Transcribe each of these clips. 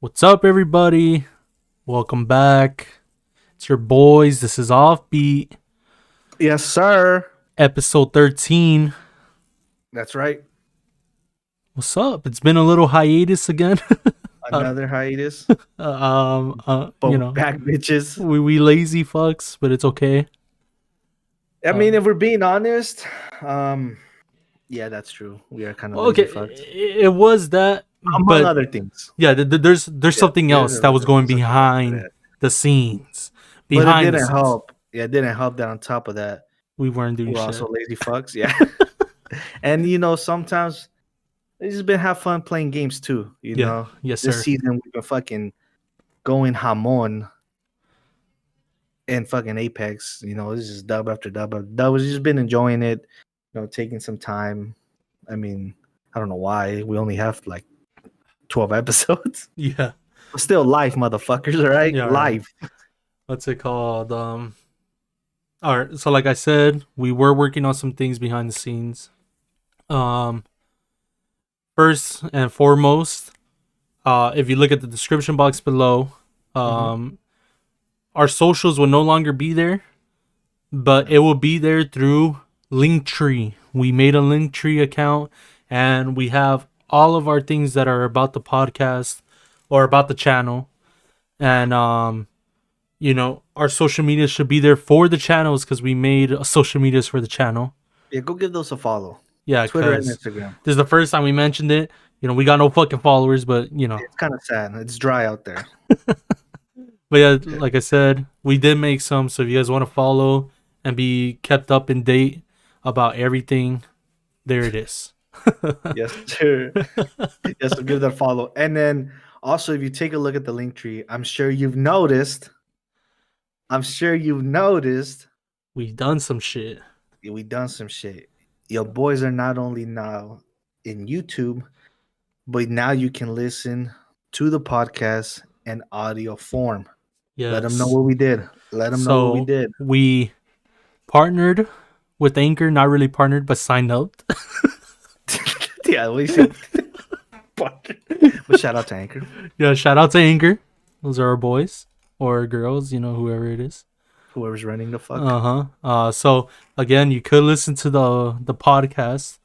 What's up, everybody? Welcome back. It's your boys. This is Offbeat, Yes, sir. episode 13. That's right. What's up? It's been a little hiatus again. Another hiatus. Back bitches. we lazy fucks, but it's okay. I mean, if we're being honest, yeah, that's true. We are kind of Okay, lazy fucks. it was that, Among but other things. yeah, there's something else that was going There's something behind after that. the scenes. But it Behind the didn't scenes. help. Yeah, it didn't help that on top of that, We weren't doing we're shit. also lazy fucks. Yeah. And, sometimes it's just been have fun playing games too. Yeah. Yes, This sir. season, we've been fucking going hamon and fucking Apex. This is dub after dub after dub. We've just been enjoying it, taking some time. I mean, I don't know why. We only have like 12 episodes. Yeah. But still live, motherfuckers, all right? Yeah, live. What's it called? All right. So like I said, we were working on some things behind the scenes. First and foremost, if you look at the description box below, our socials will no longer be there, but it will be there through Linktree. We made a Linktree account, and we have all of our things that are about the podcast or about the channel, and our social media should be there for the channels because we made social medias for the channel. Yeah, go give those a follow. Yeah, Twitter and 'cause Instagram. this is the first time we mentioned it. We got no fucking followers, but It's kind of sad. It's dry out there. But yeah, like I said, we did make some. So if you guys want to follow and be kept up in date about everything, there it is. Yes, sir. Yes, so give that a follow. And then also, if you take a look at the link tree, I'm sure you've noticed. We've done some shit. We done some shit. Your boys are not only now in YouTube, but now you can listen to the podcast in audio form. Yes. Let them know what we did. We partnered with Anchor, not really partnered, but signed up. Yeah, we should. But shout out to Anchor. Yeah, shout out to Anchor. Those are our boys or girls, whoever it is. Whoever's running the fuck. So again, you could listen to the podcast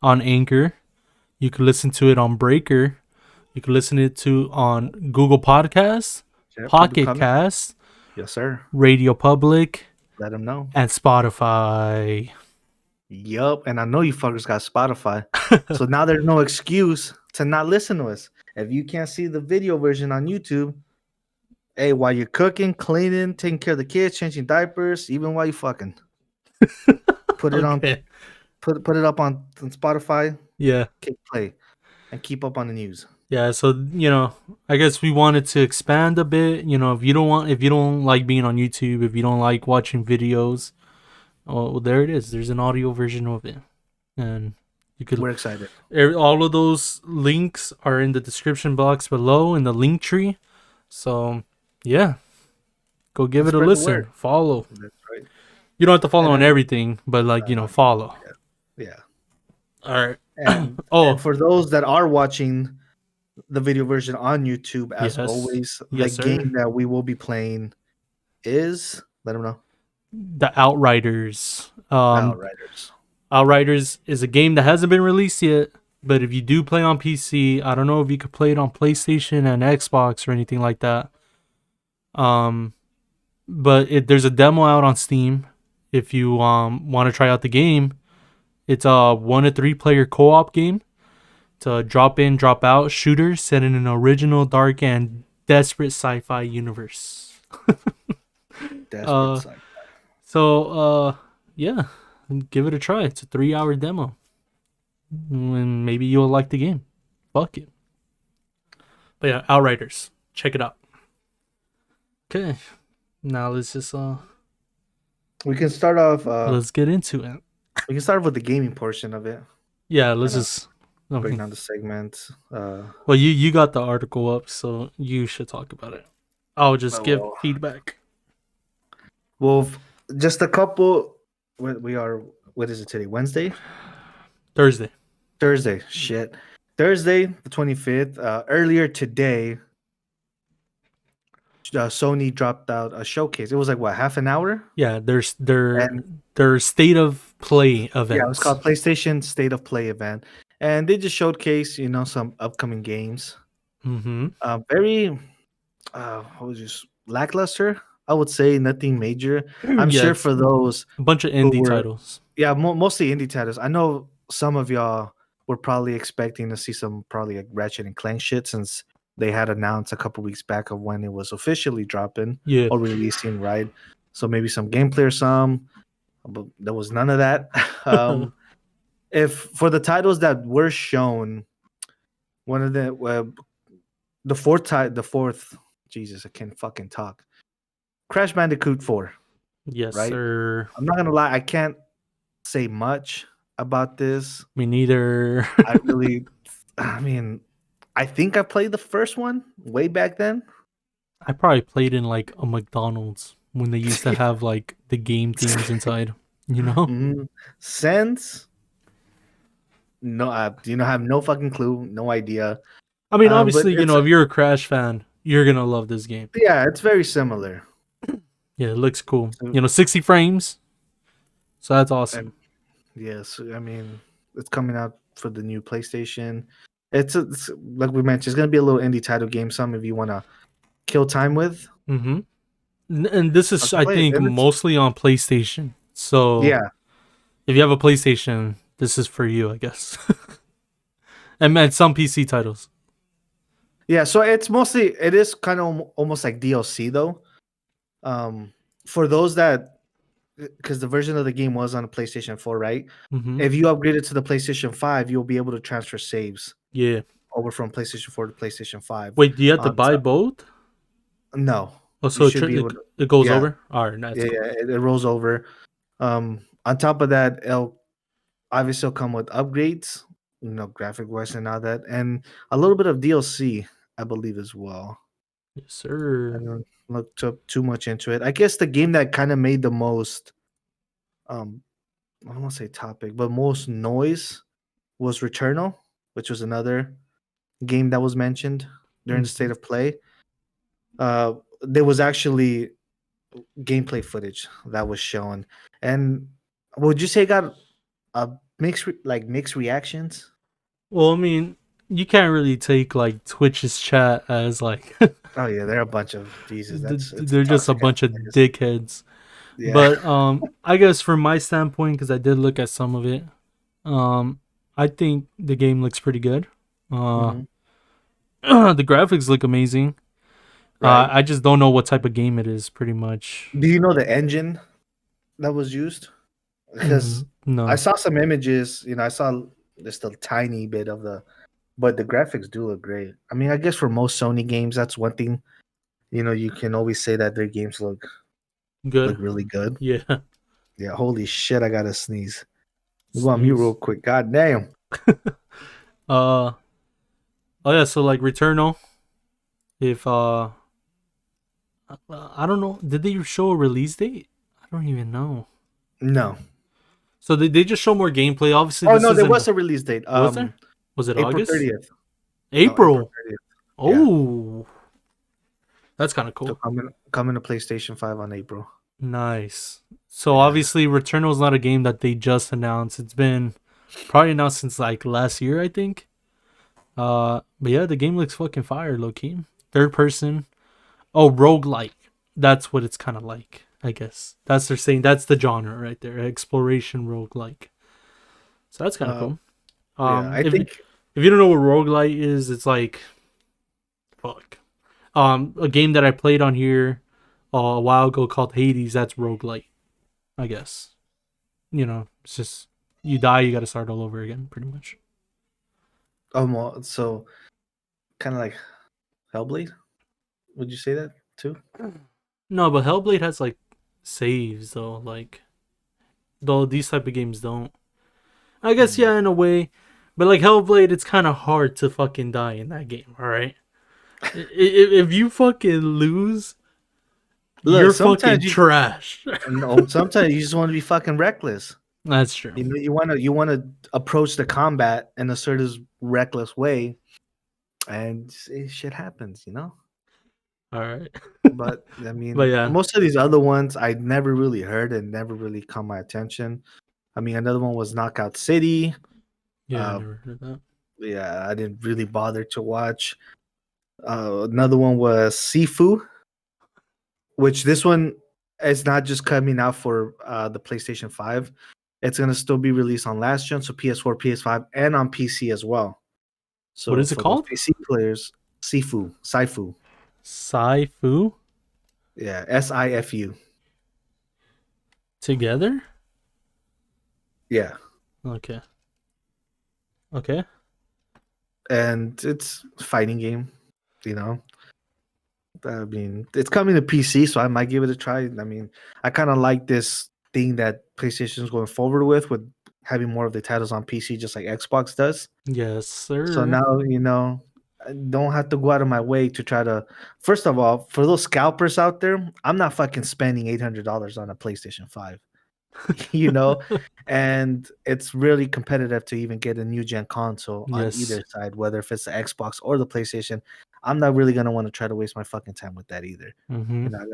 on Anchor. You could listen to it on Breaker. You could listen to it on Google Podcasts, Pocket Cast. Yes, sir. Radio Public. Let them know. And Spotify. Yup. And I know you fuckers got Spotify. So now there's no excuse to not listen to us. If you can't see the video version on YouTube, hey, while you're cooking, cleaning, taking care of the kids, changing diapers, even while you fucking put it on, put it up on Spotify. Yeah. Click play and keep up on the news. Yeah, so I guess we wanted to expand a bit. If you don't like being on YouTube, if you don't like watching videos, well, there it is. There's an audio version of it, and We're excited. All of those links are in the description box below in the link tree. So yeah, go give it a listen. Follow. That's right. You don't have to follow on everything, but follow. Yeah. All right. And for those that are watching the video version on YouTube, as always, the game that we will be playing is, let them know, the Outriders. Outriders. Outriders is a game that hasn't been released yet, but if you do play on PC, I don't know if you could play it on PlayStation and Xbox or anything like that. But there's a demo out on Steam. If you want to try out the game, it's a 1 to 3 player co-op game. It's a drop in, drop out shooter set in an original, dark, and desperate sci-fi universe. Desperate sci-fi. So, yeah, give it a try. It's a 3-hour demo. And maybe you'll like the game. Fuck it. But yeah, Outriders. Check it out. Okay. Now let's just we can start off let's get into it. We can start with the gaming portion of it. Yeah, let's Kind of just. I break mean, down the segments. well, you got the article up, so you should talk about it. I'll just give Well, feedback. well, just a couple. We are. What is it today? Wednesday, Thursday. Thursday. Shit. Thursday, the 25th. Earlier today, Sony dropped out a showcase. It was like what, half an hour? Yeah, there's their And their state of play yeah, it was events. called PlayStation State of Play event, and they just showcase, some upcoming games. Mm-hmm. Very, what was just lackluster. I would say nothing major. I'm Yeah, sure it's for those a bunch of who indie were, titles. yeah, mostly indie titles. I know some of y'all were probably expecting to see some probably like Ratchet and Clank shit since they had announced a couple weeks back of when it was officially dropping Yeah. or releasing, right? So maybe some gameplay or some, but there was none of that. If for the titles that were shown, one of the fourth, Jesus, I can't fucking talk. Crash Bandicoot 4, Yes, right? sir. I'm not gonna lie, I can't say much about this. Me neither. I really, I mean, I think I played the first one way back then. I probably played in like a McDonald's when they used to have like the game themes inside. You know? Mhm. Since no, I have no fucking clue, no idea. I mean, But obviously, it's if you're a Crash fan, you're gonna love this game. yeah, it's very similar. Yeah, it looks cool. So, 60 frames, so that's awesome. and yes, I mean it's coming out for the new PlayStation. It's like we mentioned, it's gonna be a little indie title game. Some of you want to kill time with, Mm-hmm. And this is, I play it. think, And it's mostly on PlayStation. So yeah, if you have a PlayStation, this is for you, I guess. And some PC titles. yeah. So it is kind of almost like DLC though. Um, for those that because the version of the game was on a PlayStation 4, right? Mm-hmm. If you upgraded to the PlayStation 5, you'll be able to transfer saves Yeah. over from PlayStation 4 to PlayStation 5. Wait, do you have to Um, buy both? no, Oh, you so should be able to. it goes Yeah, over. All right, that's yeah, cool. yeah. It rolls over. On top of that, it'll obviously will come with upgrades, graphic wise and all that, and a little bit of DLC, I believe as well. Yes, I sir. don't look too much into it. I guess the game that kind of made the most, um, I don't want to say topic, but most noise was Returnal, which was another game that was mentioned during the Mm-hmm. state of play. There was actually gameplay footage that was shown, and would you say it got a mixed reactions? Well, I mean, you can't really take like Twitch's chat as like Oh yeah, they're a bunch of Jesus. It's they're just a toxic ass bunch of niggas. dickheads. Yeah. But I guess from my standpoint, because I did look at some of it, um, I think the game looks pretty good. Uh, Hmm. the graphics look amazing. Right. I just don't know what type of game it is. Pretty much. Do you know the engine that was used? Because I No, saw some images. I saw just a tiny bit of but the graphics do look great. I mean, I guess for most Sony games, that's one thing. You can always say that their games look good. really good. Yeah. Yeah. Holy shit! I gotta sneeze. Go on mute real Sneeze. quick. God damn. uh. Oh yeah. So like Returnal. If I don't know. Did they show a release date? I don't even know. No. So they just show more gameplay. Obviously, Oh this no, there isn't. was a release date. Was there? Was it April August? 30th. No, April April. 30th. Yeah. Oh, that's kind of So cool. coming to PlayStation 5 on April. Nice. So Yeah. obviously, Returnal is not a game that they just announced. It's been probably announced since like last year, I think. But yeah, the game looks fucking fire, low key. Third person. Oh, roguelike. That's what it's kind of like, I guess. That's they're saying that's the genre right there. Exploration roguelike. So that's kind of Uh, cool. yeah. I If think. if you don't know what roguelite is, it's like fuck. A game that I played on here a while ago called Hades. That's roguelite, I guess. It's just you die, you got to start all over again, pretty much. Well, so kind of like Hellblade. Would you say that too? No, but Hellblade has like saves though. Like though these type of games don't. I guess Mm. yeah, in a way. But like Hellblade, it's kind of hard to fucking die in that game. All right, if you fucking lose, Look, you're fucking trash. sometimes you just want to be fucking reckless. That's true. You know, you want to approach the combat in a certain reckless way, and shit happens. You know. All right, But I but mean, yeah, most of these other ones I never really heard and never really caught my attention. I mean, another one was Knockout City. yeah, I Uh, never heard that. yeah, I didn't really bother to watch. Another one was Sifu, which this one is not just coming out for the PlayStation 5. It's gonna still be released on last gen, so PS4, PS5, and on PC as well. What So is it for those called? PC players, Sifu, Saifu yeah, Sifu, together. yeah, Okay, okay. and it's a fighting game. You know, I mean, it's coming to PC, so I might give it a try. I mean, I kind of like this thing that PlayStation's going forward with having more of the titles on PC, just like Xbox does. Yes, So sir. now, you know, I don't have to go out of my way to try to. First of all, for those scalpers out there, I'm not fucking spending $800 on a PlayStation 5, you know, and it's really competitive to even get a new gen console on Yes. either side, whether if it's the Xbox or the PlayStation. I'm not really gonna want to try to waste my fucking time with that either. Mm-hmm. You know,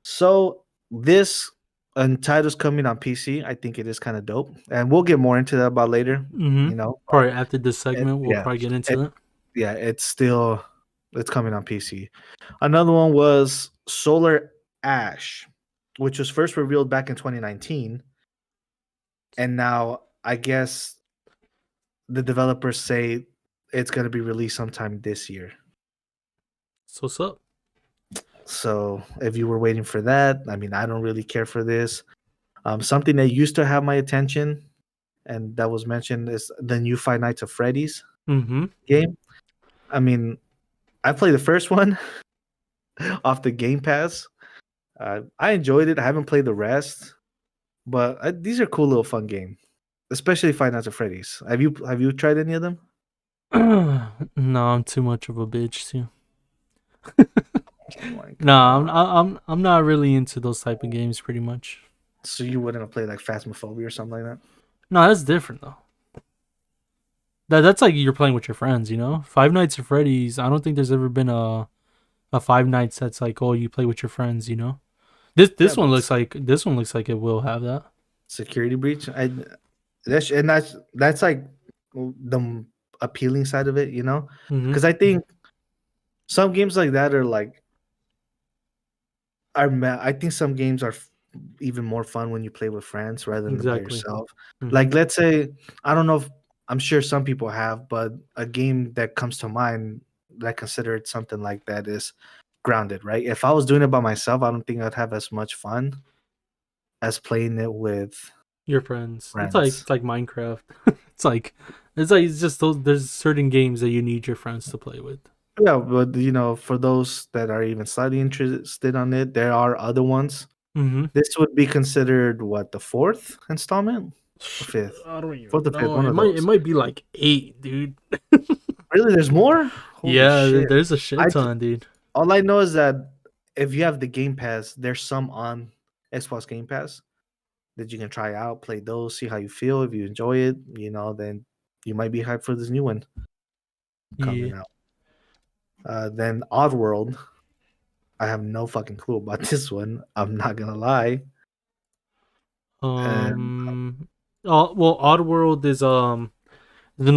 so this title's coming on PC. I think it is kind of dope, and we'll get more into that about later. Mm-hmm. You know, but Probably after this segment, we'll yeah, probably get into it, that. yeah, it's coming on PC. Another one was Solar Ash, which was first revealed back in 2019, and now I guess the developers say it's going to be released sometime this year. So what's up? So if you were waiting for that, I mean, I don't really care for this. Something that used to have my attention and that was mentioned is the new Five Nights at Freddy's Mm-hmm. game. I mean, I played the first one off the Game Pass. I enjoyed it. I haven't played the rest, but these are cool little fun game, especially Five Nights at Freddy's. Have you tried any of them? No, I'm too much of a bitch too. Oh my No, god! I'm not really into those type of games. Pretty much. So you wouldn't have played like Phasmophobia or something like that? No, that's different though. That's like you're playing with your friends. You know, Five Nights at Freddy's. I don't think there's ever been a Five Nights that's like, oh, you play with your friends. You know, Yeah, this one but looks like it will have that. security breach. That's like the appealing side of it, you know, Mm-hmm. because I think some games like that are like I think some games are even more fun when you play with friends rather than by Exactly. yourself. Mm-hmm. Like, let's say, I don't know if I'm sure some people have, but a game that comes to mind that I consider it something like that is Grounded, right? If I was doing it by myself, I don't think I'd have as much fun as playing it with Your friends. friends. It's like Minecraft. It's just those. There's certain games that you need your friends to play with. Yeah, but you know, for those that are even slightly interested on it, there are other ones. Mm-hmm. This would be considered what, the fourth installment or fifth? I don't Fourth even or fifth, know. one of It those. might be like 8, dude. Really, there's more? Holy Yeah, shit. there's a shit I j- ton, dude. all I know is that if you have the Game Pass, there's some on Xbox Game Pass that you can try out, play those, see how you feel. If you enjoy it, you know, then you might be hyped for this new one Yeah. coming out. Then Oddworld, I have no fucking clue about this one. I'm not gonna lie. And Um. Well, Oddworld is an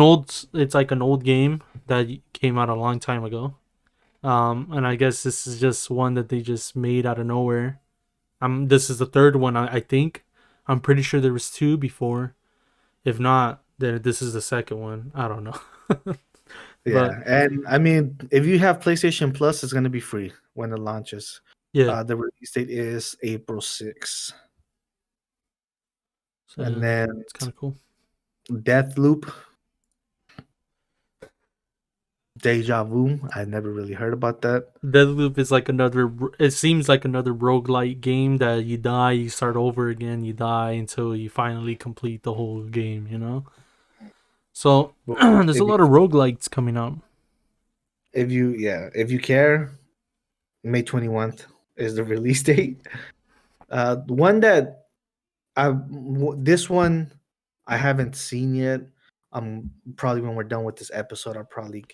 old. It's like an old game that came out a long time ago. And I guess this is just one that they just made out of nowhere. This is the third one, I think. I'm pretty sure there was two before. If not, then this is the second one. I don't know. But yeah, and I mean, if you have PlayStation Plus, it's gonna be free when it launches. yeah, The release date is April 6th. so And yeah, then it's kind of cool. Deathloop. Deja Vu. I never really heard about that. Deathloop is like another. It seems like another roguelike game that you die, you start over again, you die until you finally complete the whole game. You know. So But there's a if you, lot of roguelites coming out. if you care, May 21st is the release date. One that this one I haven't seen yet. Probably when we're done with this episode, I'll probably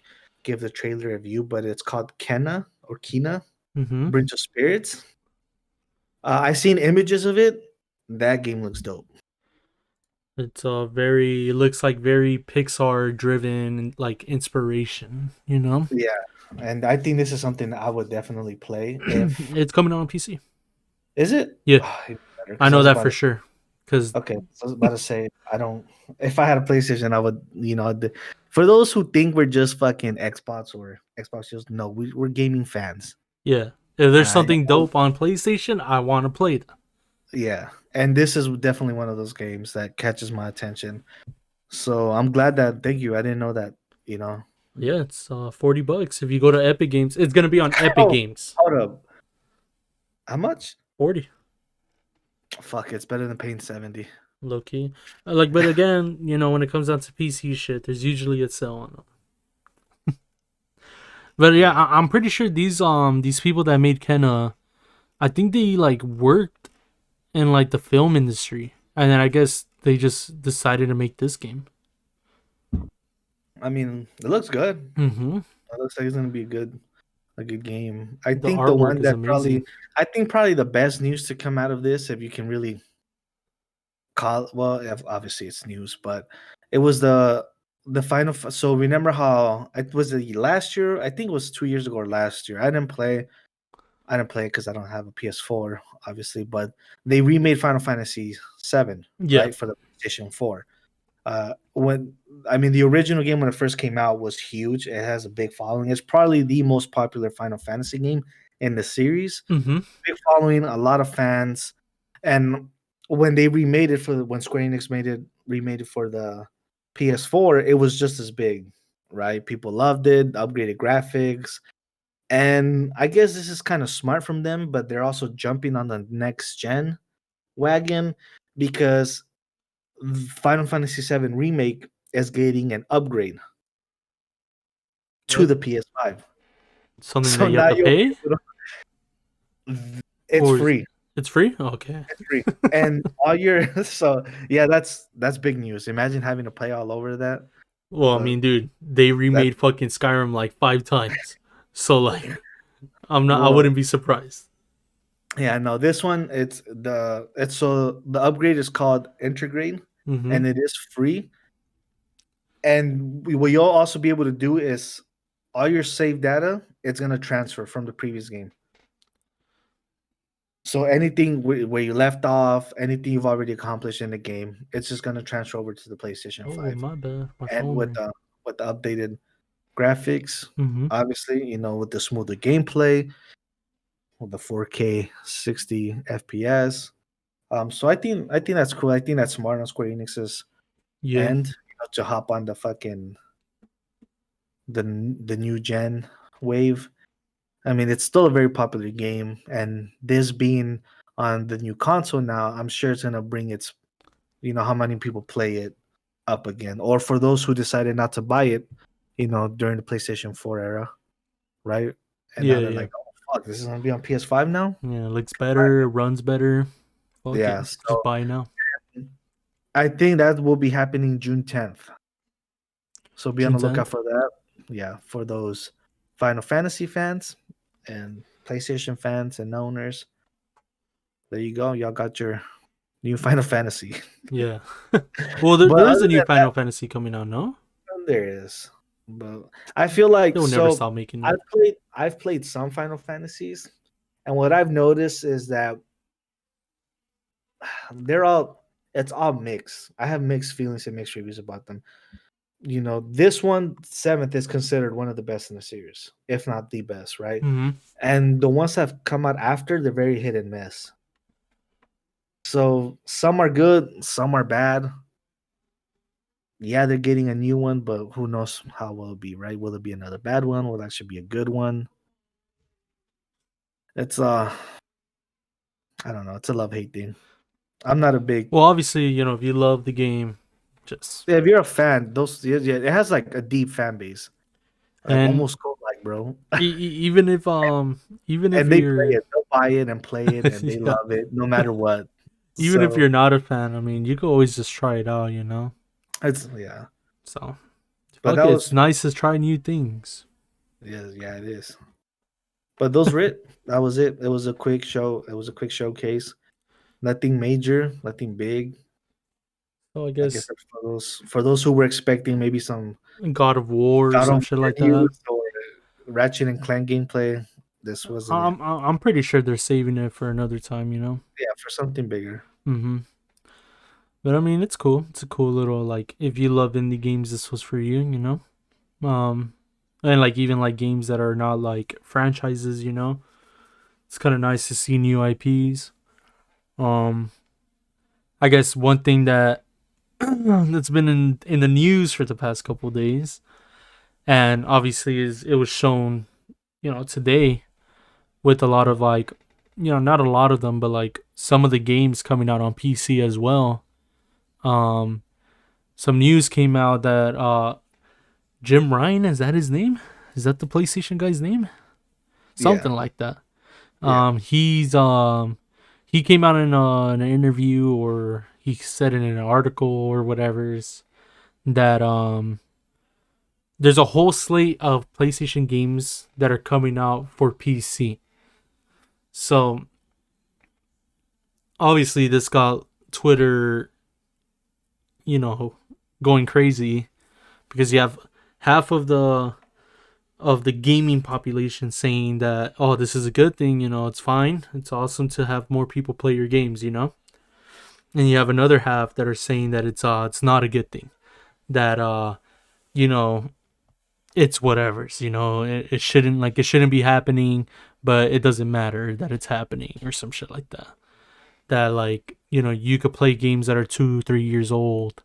give the trailer review. But it's called Kena or Kina Mm-hmm. Bridge of Spirits. I seen images of it. That game looks dope. It's very. It looks like very Pixar driven, like inspiration. You know. Yeah, and I think this is something I would definitely play if It's coming out on PC. is it. Yeah, Even better I because I know was that about for to. sure. Cause Okay, so I was about to say I don't. If I had a PlayStation, I would. For those who think we're just fucking Xbox or Xbox, just no, we're gaming fans. yeah, if there's Uh, something dope on PlayStation, I want to play that. yeah, and this is definitely one of those games that catches my attention. So I'm glad that. Thank you. I didn't know that. You know. Yeah, it's $40 if you go to Epic Games. It's gonna be on Epic Oh, Games. hold up. How much? 40, Fuck, it's better than paying 70. low key. Like, but again, when it comes down to PC shit, there's usually a sale on them. But yeah, Yeah. I'm pretty sure these people that made Kenna, I think they like worked in like the film industry, and then I guess they just decided to make this game. I mean, it looks good. Mm-hmm. It looks like it's gonna be a good game. I The think the artwork one is that amazing. probably the best news to come out of this, if you can really call well, obviously it's news, but it was the final. So remember how it was last year? I think it was 2 years ago or last year. I didn't play it because I don't have a PS4, obviously. But they remade Final Fantasy VII, Yeah. right, for the PlayStation 4. When I mean the original game when it first came out was huge. It has a big following. It's probably the most popular Final Fantasy game in the series. Mm-hmm. Big following, a lot of fans, and when they remade it when Square Enix remade it for the PS4, it was just as big, right? People loved it, upgraded graphics, and I guess this is kind of smart from them, but they're also jumping on the next gen wagon because Final Fantasy VII Remake is getting an upgrade to Yep. the PS5. Something So that you have now to you'll be pay, able it's or free. it's free. Okay. It's free. And all your so yeah, that's big news. Imagine having to pay all over that. Well, I But mean, dude, they that remade fucking Skyrim like 5 times. So like, I well wouldn't be surprised. yeah, no, this one it's so the upgrade is called Integrate Mm-hmm. and it is free. And what you'll also be able to do is all your save data, it's gonna transfer from the previous game. So anything where you left off, anything you've already accomplished in the game, it's just gonna transfer over to the PlayStation Oh, 5. my bad. My And phone ring. with the updated graphics, Mm-hmm. obviously, with the smoother gameplay, with the 4K 60 FPS. So I think that's cool. I think that's smart on Square Enix's Yeah. end, to hop on the fucking the new gen wave. I mean, it's still a very popular game, and this being on the new console now, I'm sure it's gonna bring its, how many people play it up again. Or for those who decided not to buy it, during the PlayStation 4 era, right? And now Yeah. they're Yeah. like, oh fuck, this is gonna be on PS5 now. Yeah. Looks better. Runs better. Fuck it. Yeah, Just so buy now. I think that will be happening June 10th. So be on June the lookout 10th. for that. Yeah, for those Final Fantasy fans and PlayStation fans and owners. There you go. Y'all got your new Final Fantasy. Yeah. Well, But there is other a new than Final Fantasy coming out. No, that, there is. But I feel like they will never so stop making I've them. played some Final Fantasies, and what I've noticed is that they're all it's all mixed. I have mixed feelings and mixed reviews about them. This one, seventh, is considered one of the best in the series, if not the best, right? Mm-hmm. And the ones that have come out after, they're very hit and miss. So some are good, some are bad. yeah, they're getting a new one, but who knows how will it be, right? Will it be another bad one? Will it actually be a good one? It's I don't know. It's a love hate thing. I'm not a big. Well, obviously, if you love the game, just Yeah, if you're a fan, those yeah, yeah, it has like a deep fan base, like and almost cult like, bro. even if And they play you're it, they'll buy it and play it, and they yeah, love it no matter what. even if So you're not a fan, I mean, you could always just try it out. it's yeah, So but fuck that it, it's was nice to try new things. yeah, yeah, it is. But those were it. That was it. It was a quick show. It was a quick showcase. Nothing major, nothing big. So I Like I guess said, for those who were expecting maybe some God of War or God some of shit War like that. news or Ratchet and Clank gameplay, this wasn't it. I'm pretty sure they're saving it for another time. Yeah, for something bigger. Mm-hmm. But I mean, it's cool. It's a cool little like if you love indie games, this was for you. Um, and like even like games that are not like franchises. It's kind of nice to see new IPs. Um, I guess one thing that that's been in the news for the past couple days, and obviously is it was shown, today with a lot of like, not a lot of them, but like some of the games coming out on PC as well. Um, some news came out that Jim Ryan, is that his name? Is that the PlayStation guy's name? Yeah, Something like that. yeah. He came out in an interview or he said in an article or whatever that there's a whole slate of PlayStation games that are coming out for PC. So obviously this got Twitter, you know, going crazy because you have half of the gaming population saying that, oh, this is a good thing, it's fine, it's awesome to have more people play your games. And you have another half that are saying that it's not a good thing, that you know it's whatever's. It shouldn't be happening, but it doesn't matter that it's happening or some shit like that. That like you could play games that are 2 3 years old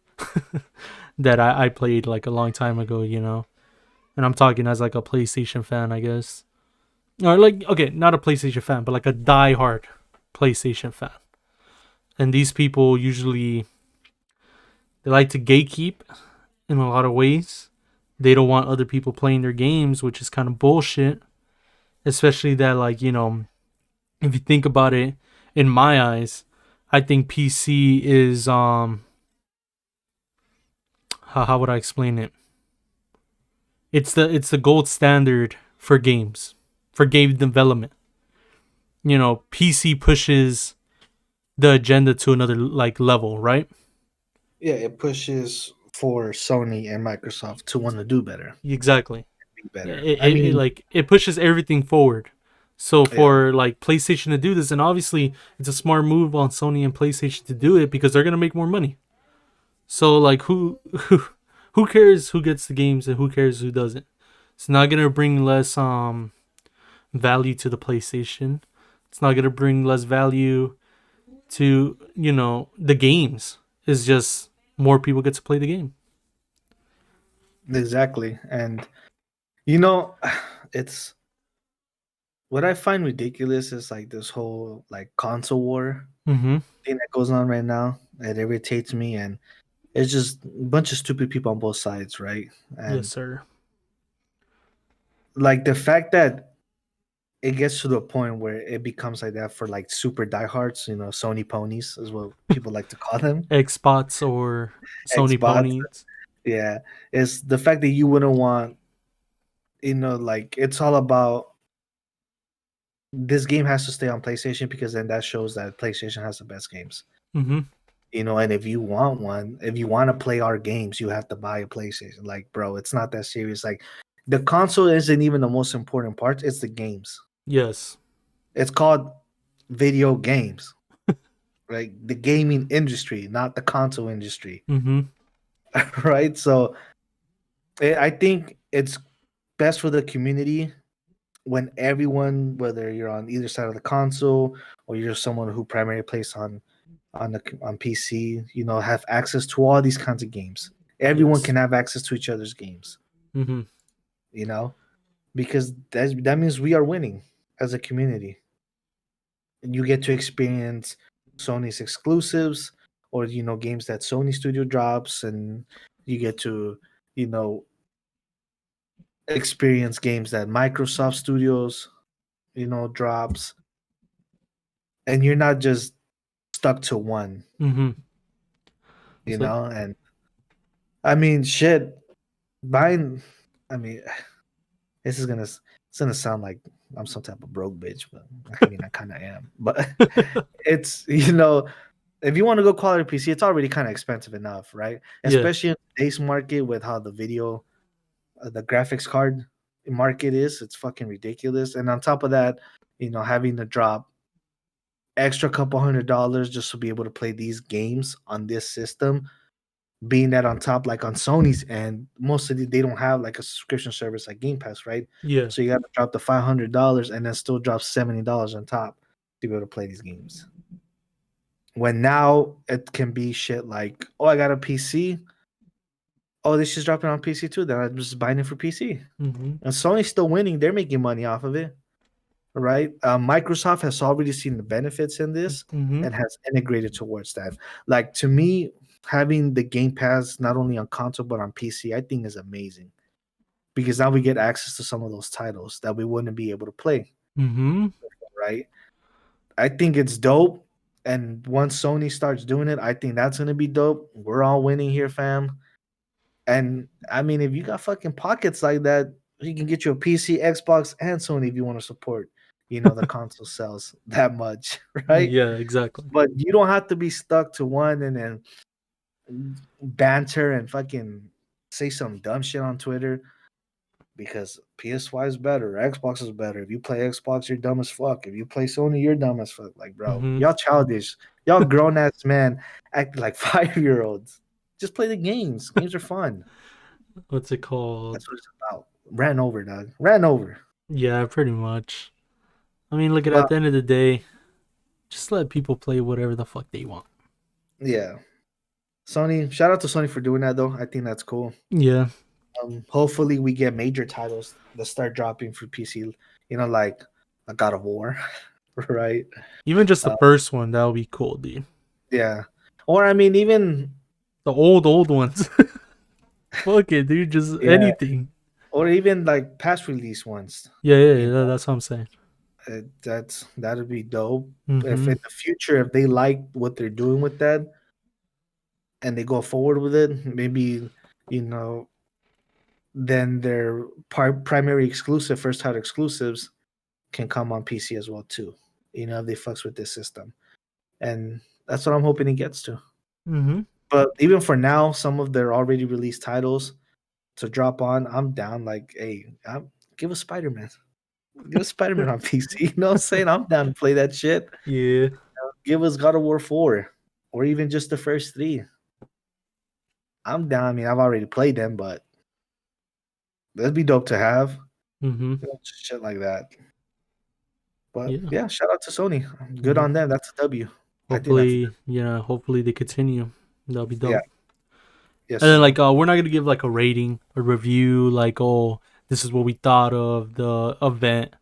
that I played like a long time ago. And I'm talking as like a PlayStation fan, I guess. Or like, okay, not a PlayStation fan, but like a die-hard PlayStation fan. And these people usually they like to gatekeep in a lot of ways. They don't want other people playing their games, which is kind of bullshit. Especially that like, if you think about it, in my eyes, I think PC is how would I explain it? It's the gold standard for games, for game development. PC pushes the agenda to another like level, right? Yeah, it pushes for Sony and Microsoft to want to do better, Exactly. be Yeah, better. it, I it, it mean, like it pushes everything forward. So yeah, for like PlayStation to do this, and obviously it's a smart move on Sony and PlayStation to do it because they're gonna make more money. So like who cares who gets the games and who cares who doesn't? It's not gonna bring less value to the PlayStation. It's not gonna bring less value to the games. It's just more people get to play the game. exactly. And you know, it's what I find ridiculous is like this whole like console war Mm-hmm. thing that goes on right now. It irritates me, and it's just a bunch of stupid people on both sides, right? Yes, And sir. like the fact that it gets to the point where it becomes like that for like super diehards, Sony ponies is what people like to call them, Xbox or Sony Xbox. ponies. Yeah, it's the fact that you wouldn't want, like it's all about this game has to stay on PlayStation because then that shows that PlayStation has the best games. Mm-hmm. And if you want one, if you want to play our games, you have to buy a PlayStation. Like, bro, it's not that serious. Like, the console isn't even the most important part, it's the games. Yes. It's called video games, right? The gaming industry, not the console industry, Mm-hmm. right? So I think it's best for the community when everyone, whether you're on either side of the console or you're someone who primarily plays on PC, have access to all these kinds of games. Everyone Yes. can have access to each other's games, Mm-hmm. you know, because that means we are winning as a community. And you get to experience Sony's exclusives or games that Sony Studio drops, and you get to you know experience games that Microsoft Studios drops, and you're not just stuck to one, Mm-hmm. It's like, and I mean shit buying I mean this is gonna it's gonna sound like I'm some type of broke bitch, but I mean I kind of am. But it's if you want to go quality PC, it's already kind of expensive enough, right? yeah. Especially in today's market with how the graphics card market is, it's fucking ridiculous. And on top of that, having to drop extra couple $100 just to be able to play these games on this system, being that on top, like on Sony's end, most of they don't have like a subscription service like Game Pass, right? Yeah. So you got to drop the $500 and then still drop $70 on top to be able to play these games. When now it can be shit like, oh, I got a PC. Oh, this is dropping on PC too. Then I'm just buying it for PC. Mm-hmm. And Sony's still winning. They're making money off of it, right? Microsoft has already seen the benefits in this Mm-hmm. and has integrated towards that. Like to me, having the Game Pass not only on console but on PC, I think is amazing because now we get access to some of those titles that we wouldn't be able to play, Mm-hmm. right? I think it's dope. And once Sony starts doing it, I think that's gonna be dope. We're all winning here, fam. And I mean, if you got fucking pockets like that, you can get you a PC, Xbox, and Sony if you want to support, the console sales that much, right? Yeah, exactly. But you don't have to be stuck to one and then banter and fucking say some dumb shit on Twitter because PSY is better, Xbox is better. If you play Xbox, you're dumb as fuck. If you play Sony, you're dumb as fuck. Like, bro, Mm-hmm. y'all childish. Y'all grown ass man acting like 5-year-olds. Just play the games. Games are fun. What's it called? That's what it's about. Ran over, dog. Ran over. Yeah, pretty much. I mean, look at But the end of the day, just let people play whatever the fuck they want. yeah, Sony. Shout out to Sony for doing that, though. I think that's cool. Yeah. Hopefully, we get major titles that start dropping for PC. Like a God of War, right? Even just the Uh, first one, that would be cool, dude. yeah. Or I mean, even The old ones. Fuck it, dude. Just yeah, anything. or even like past release ones. Yeah, yeah, You yeah, that's what I'm saying. that'd be dope. If Mm-hmm. in the future, if they like what they're doing with that and they go forward with it, maybe you know then their primary exclusive first title exclusives can come on PC as well too. If they fucks with this system, and that's what I'm hoping it gets to. Mm-hmm. But even for now, some of their already released titles to drop on, I'm down. Like, hey, give us Spider Man, give us Spider Man on PC. You know what I'm saying? I'm down to play that shit. Yeah. Give us God of War 4, or even just the first three. I'm down. I mean, I've already played them, but that'd be dope to have. Mm-hmm. Just shit like that. But Yeah. yeah, shout out to Sony. Good Yeah. on them. That's a W. I think that's Hopefully, yeah, hopefully they continue. That'll be yeah, dope. yes, And then sir. like we're not gonna give like a rating, a review, like, oh, this is what we thought of the event,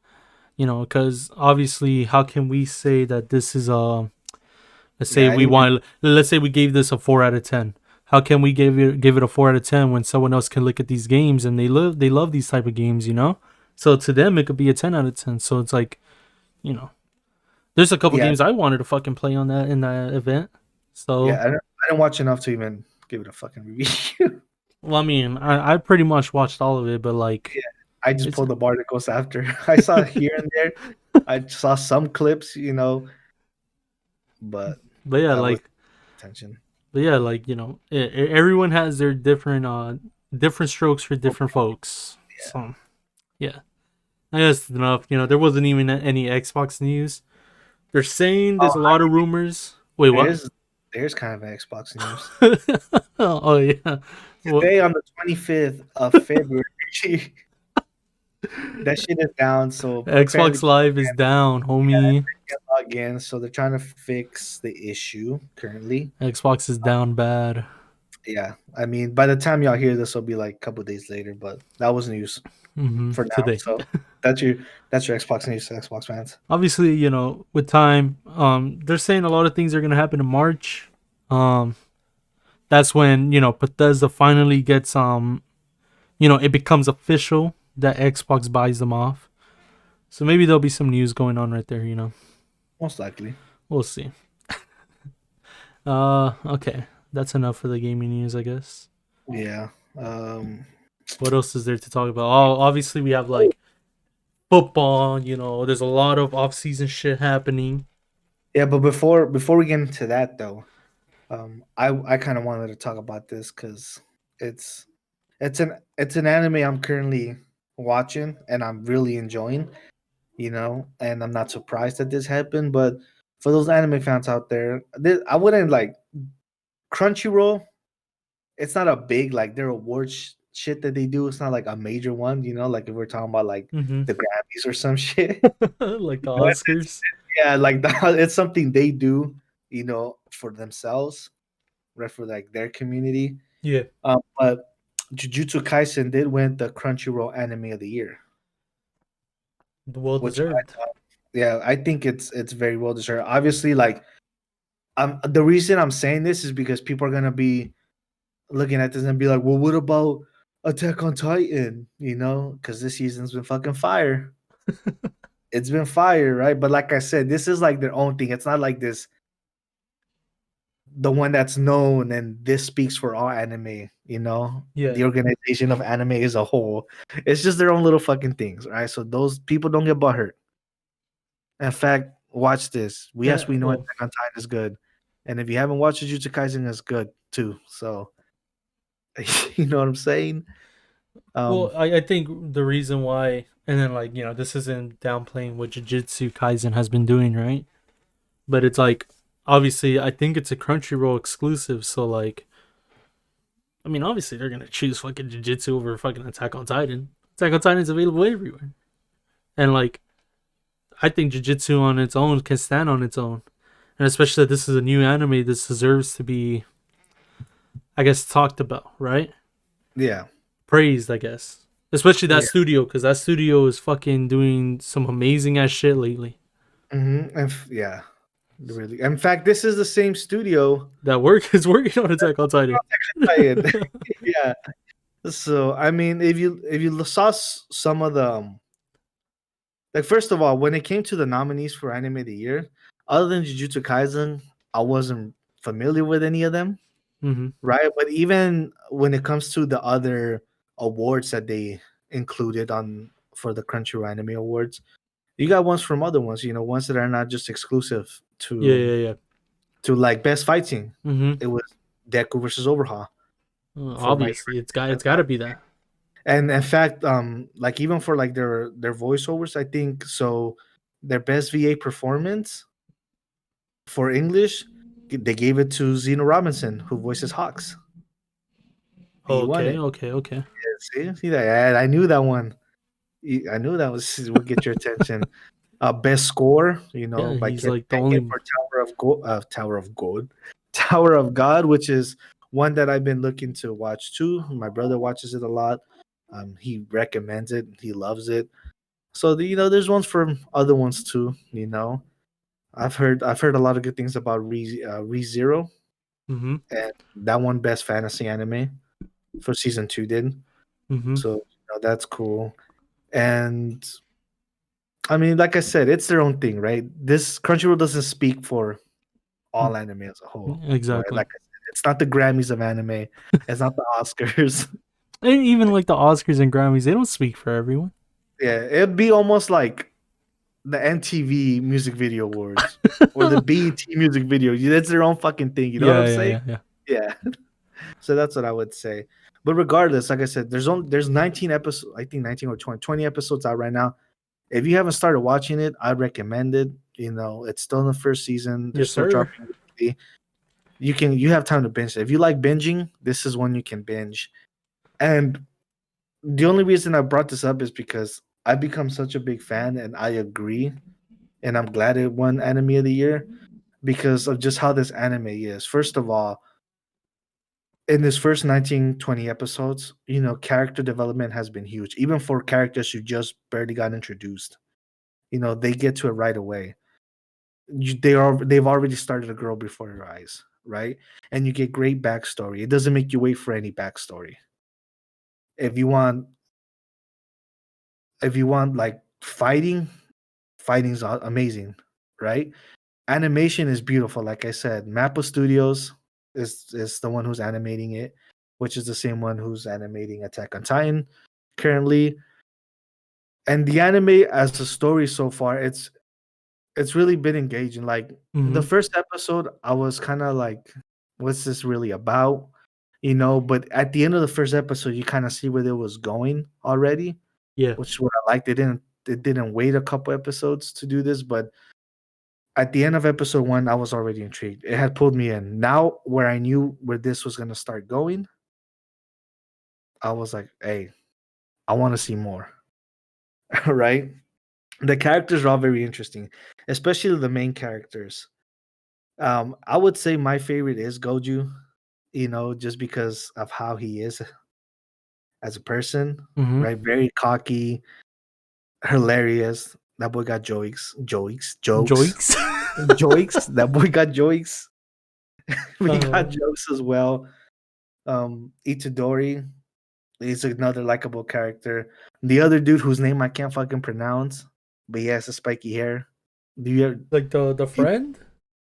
because obviously how can we say that this is let's say Yeah, we anyone. want let's say we gave this a 4 out of 10. How can we give it a 4 out of 10 when someone else can look at these games and they love these type of games? So to them it could be a 10 out of 10. So it's like, you know, there's a couple Yeah, games I wanted to fucking play on that in that event. yeah. So I didn't watch enough to even give it a fucking review. well, I mean, I pretty much watched all of it, but like Yeah, I just it's pulled the articles after. I saw here and there. I saw some clips, but but yeah, I was like attention. everyone has their different strokes for different folks. Yeah. So yeah, I guess enough. There wasn't even any Xbox news. They're saying Oh, there's a lot of rumors. Wait, what? there's kind of Xbox news. Oh yeah. What? Today on the 25th of February, that shit is down. So apparently Xbox Live is down, homie. can't log in. So they're trying to fix the issue currently. Xbox is down bad. Yeah, I mean, by the time y'all hear this, will be like a couple days later. But that was news for now. Today. So that's your that's your Xbox news, Xbox fans. Obviously, with time, they're saying a lot of things are gonna happen in March. Um, that's when Bethesda finally gets it becomes official that Xbox buys them off. So maybe there'll be some news going on right there. Most likely. We'll see. Okay, that's enough for the gaming news, I guess. Yeah. Um. What else is there to talk about? Oh, obviously we have like football. There's a lot of off-season shit happening. Yeah, but before we get into that though, I kind of wanted to talk about this because it's it's an anime I'm currently watching and I'm really enjoying. And I'm not surprised that this happened. But for those anime fans out there, I wouldn't like Crunchyroll. It's not a big like their awards shit that they do. It's not like a major one. Like if we're talking about like Mm-hmm. the Grammys or some shit. Like the It's Oscars. yeah, like that. It's something they do. For themselves, right? For like their community. Yeah, But Jujutsu Kaisen did win the Crunchyroll Anime of the Year, well which deserved. yeah, I think it's very well deserved. Obviously, like the reason I'm saying this is because people are gonna be looking at this and be like, well, what about Attack on Titan? Because this season's been fucking fire. It's been fire, right? But like I said, this is like their own thing. It's not like this the one that's known and this speaks for all anime, Yeah, the organization of anime as a whole. It's just their own little fucking things, right? So those people don't get butthurt. In fact, watch this. Yes, yeah. we know Well, Attack on Titan is good. And if you haven't watched Jujutsu Kaisen, it's good too. So you know what I'm saying? well, Um, I think the reason why, and then like this isn't downplaying what Jujutsu Kaisen has been doing, right? But it's like obviously I think it's a Crunchyroll exclusive, so like I mean obviously they're gonna choose fucking Jujutsu over fucking Attack on Titan. Attack on Titan is available everywhere, and like I think Jujutsu on its own can stand on its own, and especially that this is a new anime, this deserves to be, I guess, talked about, right? yeah. Praised, I guess. Especially that Yeah. studio, because that studio is fucking doing some amazing ass shit lately. Yeah. Really. In fact, this is the same studio. That work is working on Attack on Titan. Yeah. So I mean, if you saw some of the like, first of all, when it came to the nominees for Anime of the Year, other than Jujutsu Kaisen, I wasn't familiar with any of them, Mm-hmm. right? But even when it comes to the other awards that they included on for the Crunchyroll Anime Awards, you got ones from other ones, ones that are not just exclusive Yeah, to yeah, yeah. like best fighting. Mm-hmm. It was Deku versus Overhaul for My Hero Obviously, it's got to Academia. be that. And in fact, like even for like their voiceovers, I think so. Their best VA performance for English, they gave it to Zeno Robinson, who voices Hawks. He won Okay, it. okay, okay. See that? I knew that one. I knew that would get your attention. Best score, Yeah, by he's Kenny like the Bacon only. for Tower of Gold, Tower of God, which is one that I've been looking to watch too. My brother watches it a lot. He recommends it. He loves it. So there's ones from other ones too. I've heard a lot of good things about Re Zero, Mm-hmm. and that one best fantasy anime for season 2 did. Mm-hmm. So that's cool. And I mean, like I said, it's their own thing, right? This Crunchyroll doesn't speak for all anime as a whole, right? Exactly. Like I said, it's not the Grammys of anime. It's not the Oscars. And even like the Oscars and Grammys, they don't speak for everyone. Yeah, it'd be almost like the MTV Music Video Awards or the BET Music Video. That's their own fucking thing. You know what I'm Yeah, yeah, saying? yeah, yeah. Yeah. So that's what I would say. But regardless, like I said, there's 19 episodes. I think 19 or 20 episodes out right now. If you haven't started watching it, I'd recommend it. It's still in the first season. They're Yes, still sir. dropping weekly. You have time to binge it. If you like binging, this is one you can binge. And the only reason I brought this up is because I've become such a big fan, and I agree. And I'm glad it won Anime of the Year because of just how this anime is. First of all, in this first 19, 20 episodes, character development has been huge. Even for characters who just barely got introduced, they get to it right away. They've already started to grow before your eyes, right? And you get great backstory. It doesn't make you wait for any backstory. If you want, like fighting's amazing, right? Animation is beautiful. Like I said, Mappa Studios is the one who's animating it, which is the same one who's animating Attack on Titan currently. And the anime as a story so far, it's really been engaging. Like the Mm-hmm. first episode, I was kind of like, what's this really about? But at the end of the first episode, you kind of see where it was going already, Yeah. which is what I liked. It didn't wait a couple episodes to do this, but at the end of episode one, I was already intrigued. It had pulled me in. Now, where I knew where this was gonna start going, I was like, hey, I want to see more. Right? The characters are all very interesting, especially the main characters. I would say my favorite is Goju, just because of how he is as a person, Mm-hmm. right? Very cocky, hilarious. That boy got jokes, Joinks. jokes. That boy got jokes. We uh, got jokes as well. Itadori is another likable character. The other dude whose name I can't fucking pronounce, but he has the spiky hair. Do you? like the you friend.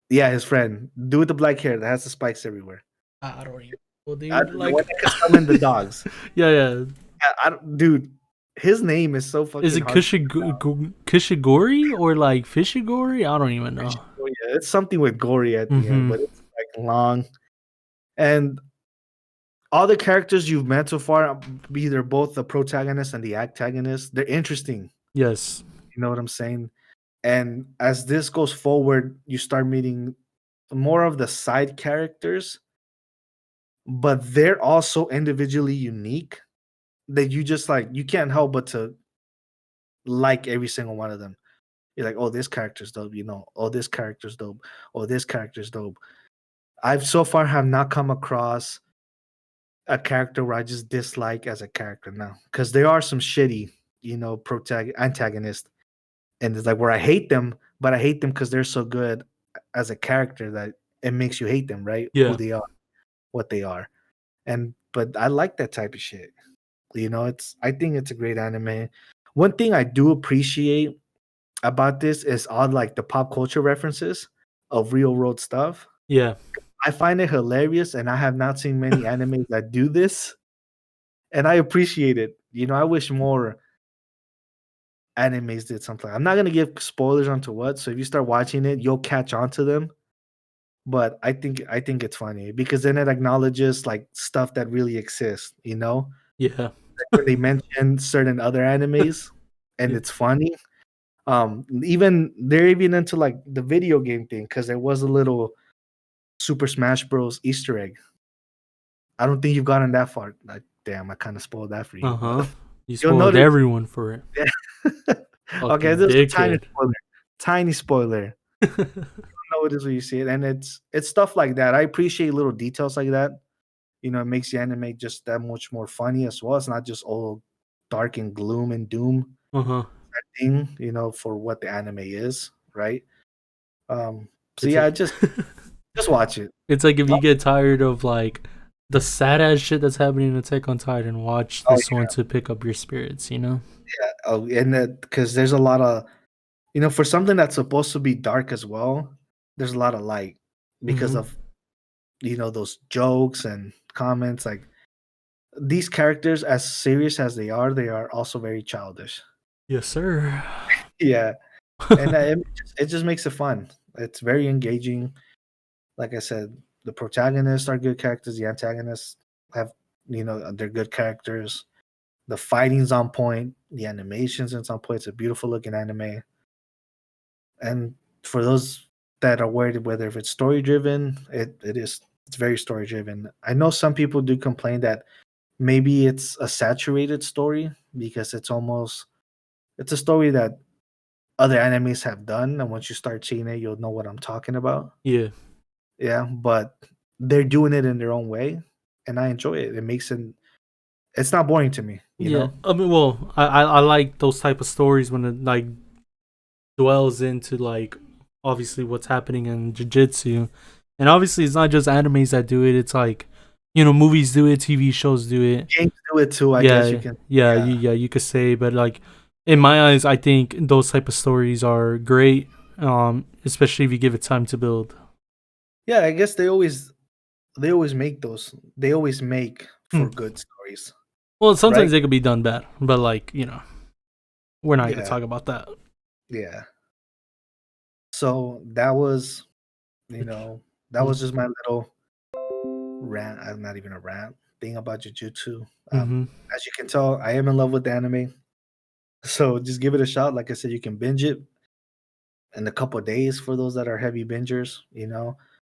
yeah, his friend, dude with the black hair that has the spikes everywhere. I don't even. Well, dude, The one like, that can summon the dogs. yeah, yeah. Yeah, dude, his name is so Is fucking it hard. Kishigori or like Fishigori? I don't even know. Oh, yeah, it's something with gory at the end, Mm-hmm. but it's like long. And all the characters you've met so far, either both the protagonist and the antagonist, they're interesting. Yes. You know what I'm saying? And as this goes forward, you start meeting more of the side characters, but they're also individually unique that you just like, you can't help but to like every single one of them. You're like, oh, this character's dope, oh, this character's dope, oh, this character's dope. I've so far have not come across a character where I just dislike as a character now. Because there are some shitty, antagonists. And it's like where I hate them, but I hate them because they're so good as a character that it makes you hate them, right? Who Yeah. they are, what they are. And but I like that type of shit. I think it's a great anime. One thing I do appreciate about this is all like the pop culture references of real world stuff. Yeah. I find it hilarious, and I have not seen many animes that do this, and I appreciate it. I wish more animes did something. I'm not gonna give spoilers onto what, so if you start watching it, you'll catch on to them. But I think it's funny because then it acknowledges like stuff that really exists. Yeah. Like when they mention certain other animes, and Yeah. it's funny. Even they're even into like the video game thing because there was a little Super Smash Bros. Easter egg. I don't think you've gotten that far. Like, damn, I kind of spoiled that for Uh you, but huh. You you'll spoiled notice. everyone for it. Yeah. Okay, Fucking this is a tiny dickhead. spoiler. Tiny spoiler. Know it is when you see it, and it's stuff like that. I appreciate little details like that. It makes the anime just that much more funny as well. It's not just all dark and gloom and doom Uh huh. thing. For what the anime is, right? So It's yeah, like just watch it. it's like if Oh, you get tired of like the sad ass shit that's happening in Attack on Titan, watch oh, this one to pick up your spirits. You know. yeah. Oh, and that because there's a lot of for something that's supposed to be dark as well. There's a lot of light because Mm-hmm. of those jokes and comments. Like these characters, as serious as they are also very childish. Yes, sir. Yeah, and it just makes it fun. It's very engaging. Like I said, the protagonists are good characters. The antagonists have they're good characters. The fighting's on point. The animations is on point. It's a beautiful looking anime. And for those that are worried whether if it's story driven, it is. It's very story driven. I know some people do complain that maybe it's a saturated story because it's a story that other animes have done, and once you start seeing it, you'll know what I'm talking about. Yeah. Yeah, but they're doing it in their own way, and I enjoy it. It makes it. It's not boring to me, you Yeah, know. I mean, well, I like those type of stories when it like dwells into like obviously what's happening in jiu-jitsu, and obviously it's not just animes that do it. It's like, movies do it, TV shows do it. Games do it too. I guess you Yeah, can. yeah, Yeah, you could say, but like in my eyes, I think those type of stories are great, especially if you give it time to build. yeah. I guess they always make those. They always make Hmm. for good stories, Well, sometimes right? they could be done bad, but like we're not gonna Yeah, talk about that. yeah. So that was, you know, that was just my little rant. I'm not even a rant thing about jujutsu. Mm-hmm. As you can tell, I am in love with the anime. So just give it a shot. Like I said, you can binge it in a couple of days for those that are heavy bingers.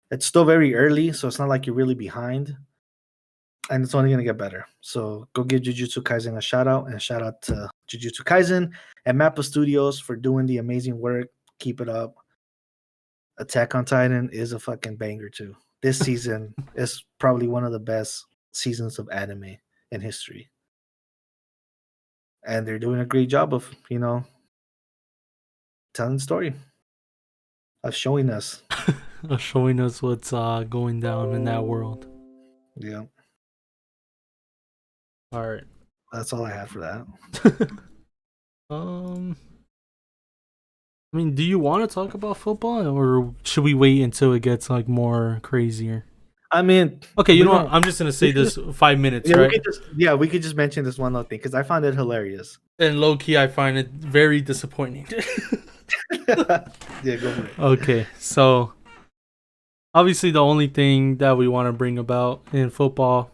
It's still very early, so it's not like you're really behind, and it's only gonna get better. So go give Jujutsu Kaisen a shout out, and shout out to Jujutsu Kaisen and Mappa Studios for doing the amazing work. Keep it up. Attack on Titan is a fucking banger too. This season is probably one of the best seasons of anime in history, and they're doing a great job of telling the story, of showing us. Showing us what's going down in that world. Yeah, All right. that's all I had for that. um, I mean, do you want to talk about football, or should we wait until it gets like more crazier? I mean, Okay, you we know what? don't. I'm just gonna We say could this just, 5 minutes, yeah, we right? could just yeah, we could just mention this one little thing because I found it hilarious. And low key, I find it very disappointing. Yeah, go for it. Okay, so obviously the only thing that we want to bring about in football,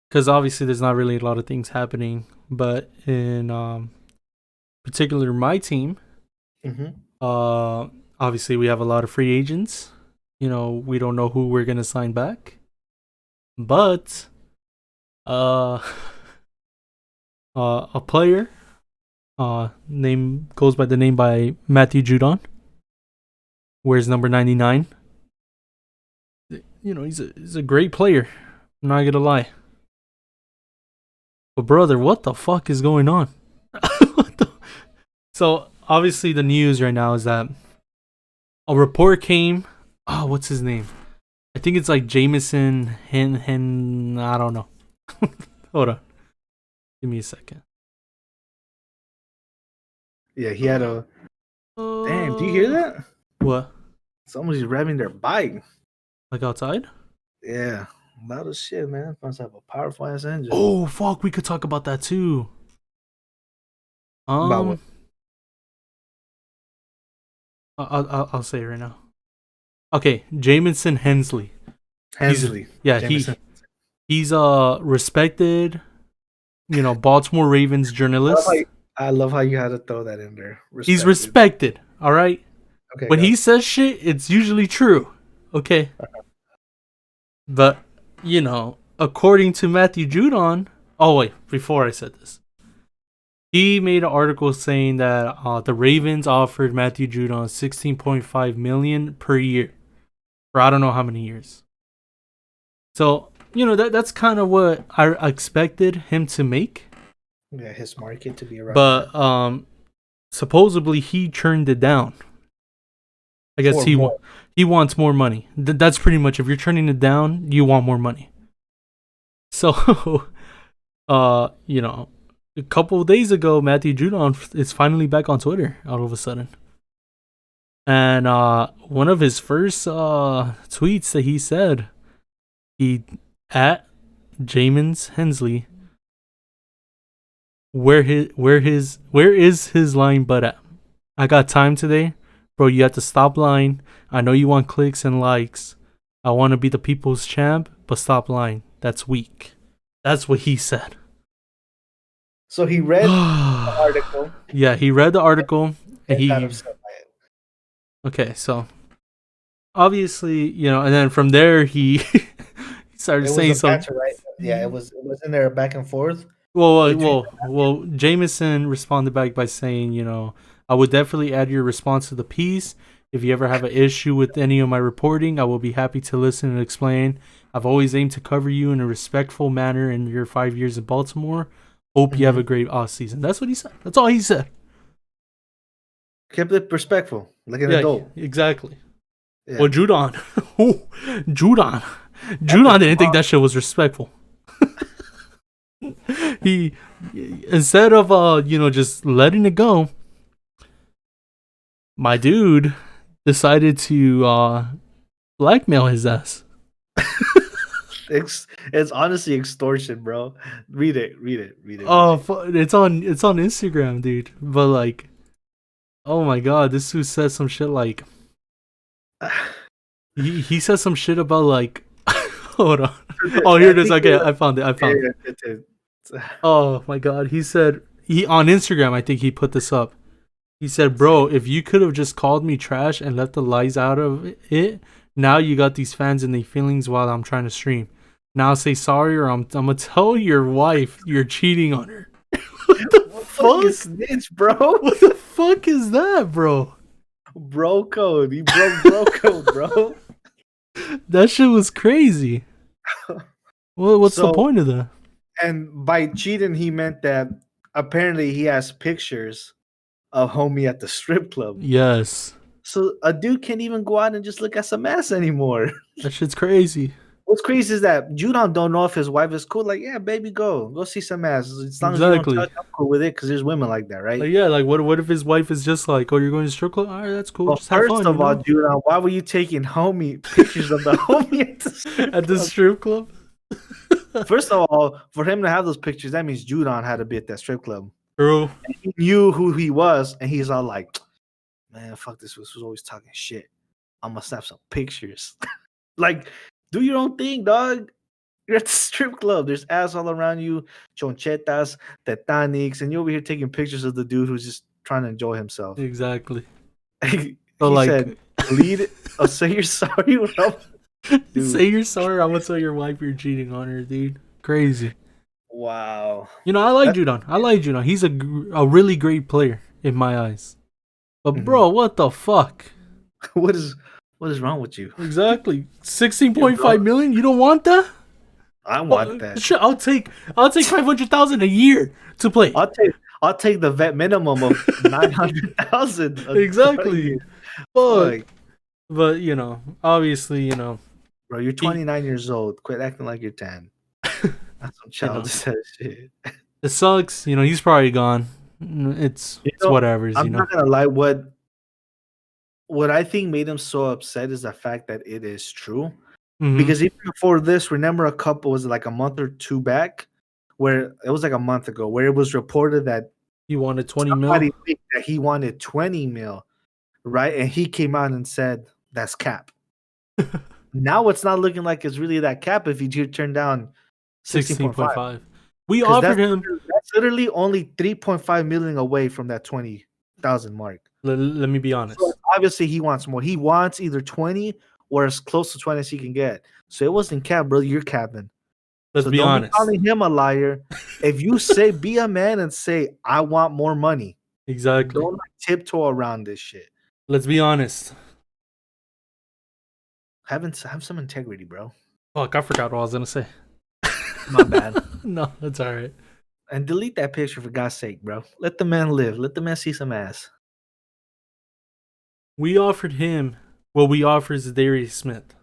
because obviously there's not really a lot of things happening, but in particular my team, Hmm. uh, obviously we have a lot of free agents. We don't know who we're gonna sign back, but uh, a player name goes by the name by Matthew Judon, wears number 99. He's a great player. I'm not gonna lie. But brother, what the fuck is going on? What the- So obviously the news right now is that a report came. Oh, what's his name? I think it's like Jameson Hen. I don't know. Hold on. Give me a second. Yeah, he had a. Damn, do you hear Uh, that? what? Somebody's revving their bike. Like outside? Yeah, loud as shit, man. Must have a powerful ass engine. Oh fuck, we could talk about that too. About what? Um, I'll say it right now. Okay, Jamison Hensley. He's Hensley. yeah Jameson. he's a respected Baltimore Ravens I love, how journalist. you, I love how you had to throw that in there. He's Respected. respected. All right. Okay, When go. he says shit, it's usually true. Okay. But according to Matthew Judon. Oh wait, before I said this, he made an article saying that the Ravens offered Matthew Judon 16.5 million per year for I don't know how many years. So that's kind of what I expected him to make. Yeah, his market to be around that. But supposedly he turned it down. I guess For more. he wants more money. That's pretty much, if you're turning it down, you want more money. So a couple of days ago, Matthew Judon is finally back on Twitter all of a sudden. And one of his first tweets that he said, he at Jamens Hensley, where is his line butt at? I got time today. Bro, you have to stop lying. I know you want clicks and likes. I want to be the people's champ, but stop lying. That's weak. That's what he said. So he read the article Yeah, he read the article and and got he upset by it. okay, so obviously, and then from there he he started It was saying a some. banter, right? Yeah, it was in there back and forth Well, between. Jameson responded back by saying, I would definitely add your response to the piece If you ever have an issue with any of my reporting, I will be happy to listen and explain. I've always aimed to cover you in a respectful manner in your 5 years in Baltimore. Hope you have a great off season. That's what he said. That's all he said. Kept it respectful, like an Yeah, adult. exactly. Yeah. Well, Judon. Judon didn't think that shit was respectful. He, instead of just letting it go, my dude decided to blackmail his ass. It's honestly extortion, bro. Read it. Oh, it's on Instagram, dude. But like, oh my god, this dude said some shit like, he said some shit about like, hold on. Oh, here it is. Okay, I found it. Oh my god, he said on Instagram. I think he put this up. He said, "Bro, if you could have just called me trash and left the lies out of it, now you got these fans and their feelings while I'm trying to stream. Now say sorry, or I'm gonna tell your wife you're cheating on her." What the fuck? Snitch, bro. What the fuck is that, bro? Bro code. He broke bro code, bro. That shit was crazy. What's the point of that? And by cheating, he meant that apparently he has pictures of homie at the strip club. Yes. So a dude can't even go out and just look at some ass anymore. That shit's crazy. What's crazy is that Judon don't know if his wife is cool. Like, yeah, baby, go see some ass. As long as you don't touch, I'm cool with it, because there's women like that, right? Like, yeah, like what if his wife is just like, oh, you're going to strip club? All right, that's cool. Well, just have first fun, of all, Judon, why were you taking pictures of the homie at the strip club? First of all, for him to have those pictures, that means Judon had to be at that strip club. True. And he knew who he was, and he's all like, man, fuck this. Was always talking shit. I'm gonna snap some pictures. Like, do your own thing, dog. You're at the strip club. There's ass all around you, chonchetas, tetanics, and you're over here taking pictures of the dude who's just trying to enjoy himself. Exactly. He like, said, "Lead it. I'll say you're sorry." Dude. Say you're sorry. I'm gonna tell your wife you're cheating on her, dude. Crazy. Wow. I like Judon. He's a really great player in my eyes. But bro, what the fuck? What is wrong with you? Exactly. 16.5 million. You don't want that? I want that. Shit, I'll take 500,000 a year to play. I'll take the vet minimum of 900,000. Exactly. But obviously, bro, you're 29 years old. Quit acting like you're 10. That's some childish shit. It sucks. He's probably gone. It's whatever. I'm not gonna lie. What I think made him so upset is the fact that it is true. Mm-hmm. Because even before this, remember was it like a month or two back, where it was like a month ago, where it was reported that he wanted 20 mil. That he wanted 20 mil, right? And he came out and said that's cap. Now it's not looking like it's really that cap if you turn down 16.5. We offered him. That's literally only 3.5 million away from that 20,000 mark. Let me be honest. So obviously, he wants more. He wants either 20 or as close to 20 as he can get. So it wasn't cap, bro. You're capping. Let's be honest. Don't be calling him a liar. If you be a man and say, I want more money. Exactly. Don't tiptoe around this shit. Let's be honest. Have some integrity, bro. Fuck, I forgot what I was gonna say. My bad. No, that's all right. And delete that picture for God's sake, bro. Let the man live. Let the man see some ass. We offered him what we offered Zadarius Smith,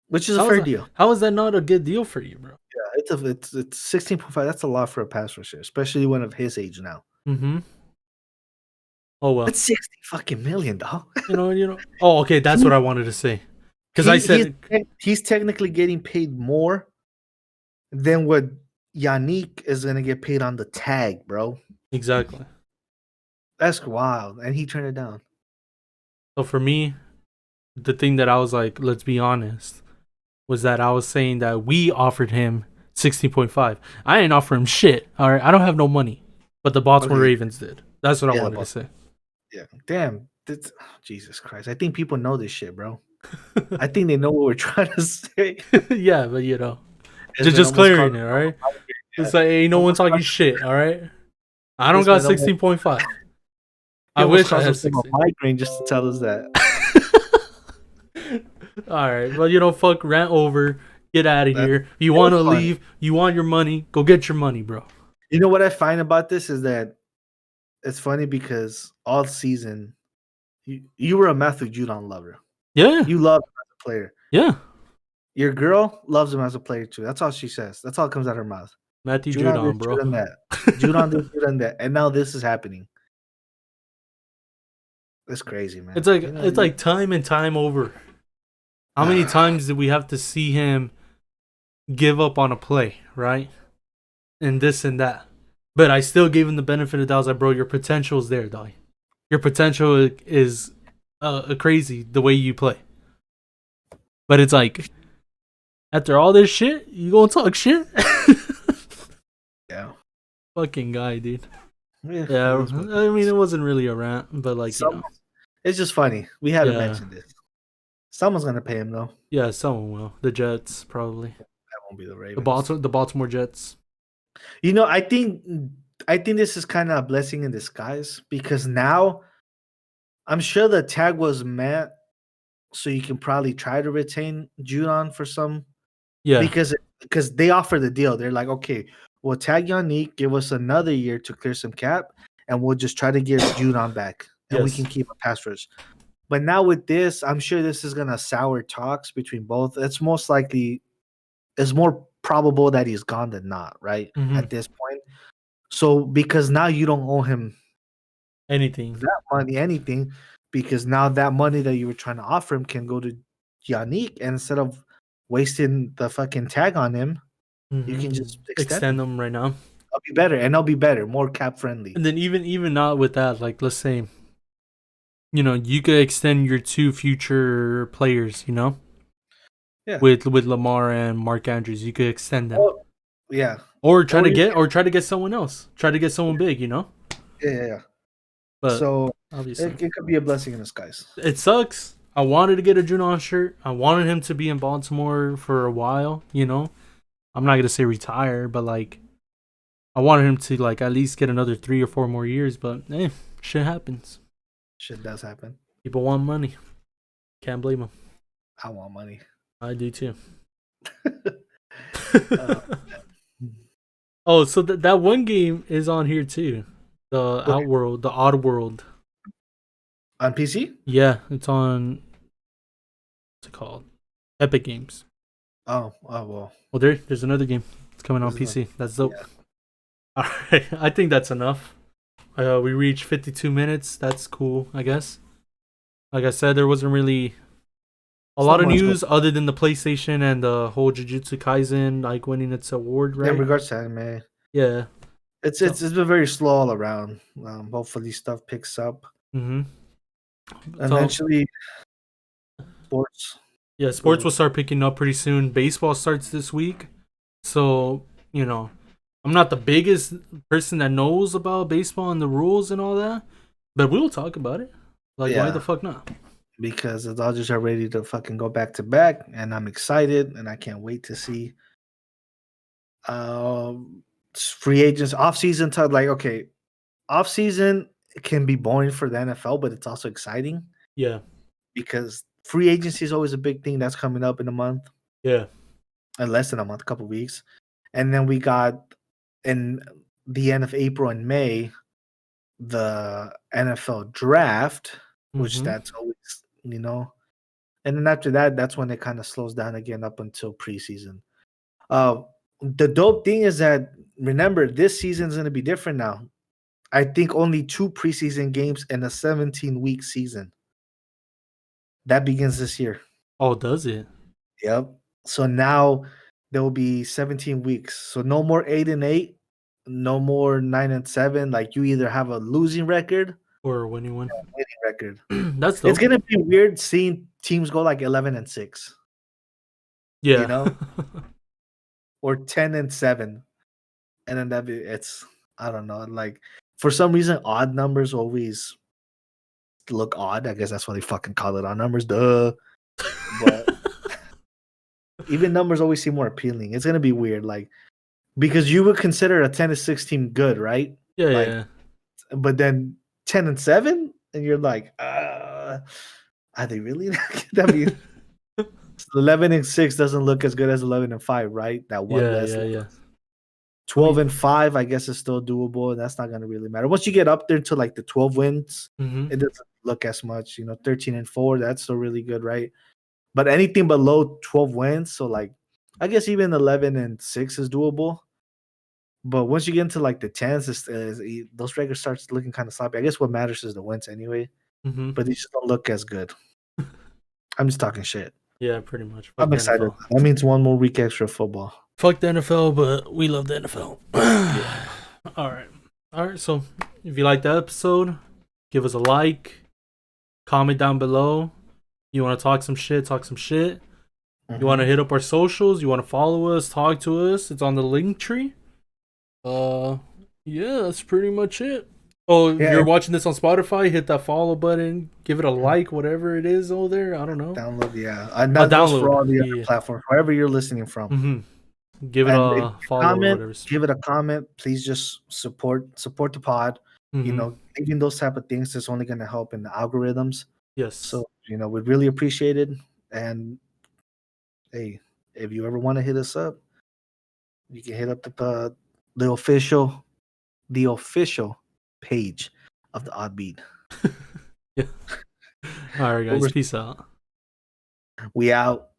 which is a fair deal. How is that not a good deal for you, bro? Yeah, it's 16.5. That's a lot for a pass rusher, especially one of his age now. Mm-hmm. Oh well, that's 60 fucking million, dog. Oh, okay, that's what I wanted to say. Because I said he's technically getting paid more than what Yannick is gonna get paid on the tag, bro. Exactly. That's wild, and he turned it down. So for me, the thing that I was like, let's be honest, was that I was saying that we offered him 16.5. I didn't offer him shit. All right, I don't have no money, but the Baltimore Ravens did. That's what I wanted to say. Yeah, damn. Jesus Christ. I think people know this shit, bro. I think they know what we're trying to say. Yeah, but just clearing it, all right? It's like, ain't no one talking shit, all right? I don't got 16.5. He I almost wish I caused had himself a 16. migraine just to tell us that. All right, well, fuck, rant over. Get out of That here. You it want was to funny. leave? You want your money? Go get your money, bro. You know what I find about this is that it's funny because all season you were a Matthew Judon lover. Yeah, You love him as a player. yeah. Your girl loves him as a player too. That's all she says. That's all that comes out of her mouth. Matthew Judon this, Judon, bro. Judon that. Judon this, Judon that. And now this is happening. It's crazy, man. It's like time and time over. How many times did we have to see him give up on a play, right? And this and that. But I still gave him the benefit of the doubt. I was like, bro, your potential is there, dog. Your potential is crazy the way you play. But it's like, after all this shit, you gonna talk shit? yeah. Fucking guy, dude. Yeah, Yeah, I mean, it wasn't really a rant, but like, it's just funny. We had to yeah, mention this. Someone's gonna pay him though. yeah, someone will. The Jets, probably. That won't be the Ravens. The Baltimore Jets. You know, I think this is kind of a blessing in disguise because now I'm sure the tag was meant so you can probably try to retain Judon for some Yeah. because they offer the deal. They're like, okay, we'll tag Yannick, give us another year to clear some cap, and we'll just try to get Judon back, and we Yes. can keep a pass rush. But now with this, I'm sure this is gonna sour talks between both. It's more probable that he's gone than not, right? Mm-hmm. At this point. So because now you don't owe him Anything. that money, anything, because now that money that you were trying to offer him can go to Yannick, and instead of wasting the fucking tag on him, you can Mm-hmm. just extend Extend him. them right now. I'll be better, more cap friendly. And then even not with that, like, let's say, you could extend your two future players, Yeah. with Lamar and Mark Andrews. You could extend them. Well, yeah. Or try to you get can, or try to get someone else. Try to get someone big, yeah. But So obviously. it could be a blessing in disguise. It sucks. I wanted to get a Junon shirt. I wanted him to be in Baltimore for a while, I'm not gonna say retire, but like I wanted him to like at least get another 3 or 4 more years, but shit happens. Shit does happen. People want money. Can't blame them. I want money. I do too. Uh, Oh, so that one game is on here too. The Outworld, the Odd World. on PC? Yeah, it's on. What's it called? Epic Games. Oh well. Well, there's another game. It's coming on PC. That's dope. Yeah. All right, I think that's enough. We reached 52 minutes. That's cool, I guess. Like I said, there wasn't really a lot of news other than the PlayStation and the whole Jujutsu Kaisen like winning its award, right? In regards to anime, Yeah. it's been very slow all around. Hopefully stuff picks up. Mm-hmm. Eventually, sports. Yeah, sports will start picking up pretty soon. Baseball starts this week, so I'm not the biggest person that knows about baseball and the rules and all that, but we'll talk about it. Like, why the fuck not? Because the Dodgers are ready to fucking go back to back, and I'm excited, and I can't wait to see free agents off season. Off season can be boring for the NFL, but it's also exciting. Yeah, because free agency is always a big thing that's coming up in a month. Yeah, in less than a month, a couple weeks, and then we got in the end of April and May the NFL draft, which that's always and then after that, that's when it kind of slows down again up until preseason. The dope thing is that remember this season is going to be different now. I think only 2 preseason games in a 17-week season. That begins this year. Oh, does it? Yep. So now there will be 17 weeks. So no more 8-8, no more 9-7. Like you either have a losing record or a winning one. Winning record. That's dope. It's gonna be weird seeing teams go like 11-6. Yeah. Or 10-7. And then it's I don't know. Like for some reason, odd numbers always look odd. I guess that's why they fucking call it odd numbers. Duh. But even numbers always seem more appealing. It's gonna be weird, like because you would consider a 10-6 team good, right? Yeah, like, yeah. But then 10 and 7, and you're like, are they really? I mean, 11 and 6 doesn't look as good as 11 and 5, right? That one Yeah, less. yeah, yeah. 12 and 5, I guess, is still doable, and that's not going to really matter. Once you get up there to like the 12 wins, Mm-hmm. it doesn't look as much. 13 and 4, that's still really good, right? But anything below 12 wins, so like, I guess even 11 and 6 is doable. But once you get into like the 10s, those records starts looking kind of sloppy. I guess what matters is the wins anyway, Mm-hmm. but they just don't look as good. I'm just talking shit. Yeah, pretty much. Fuck I'm the excited. NFL. That means one more week extra of football. Fuck the NFL, but we love the NFL. Yeah. All right. All right. So if you like the episode, give us a like, comment down below. You want to talk some shit, talk some shit. You want to hit up our socials, you want to follow us, talk to us. It's on the link tree. Yeah, that's pretty much it. Oh, if Yeah, you're watching this on Spotify, hit that follow button, give it a like, whatever it is over there. I don't know. download, yeah. And that goes for Download. all the other Yeah. platforms, wherever you're listening from. Give it And if a you follow or comment, whatever. give it a comment. Please just support the pod. Leaving those type of things is only going to help in the algorithms. Yes. So, we'd really appreciate it. And hey, if you ever want to hit us up, you can hit up the official page of the Odd Beat. Yeah. All right, guys. Peace out. We out.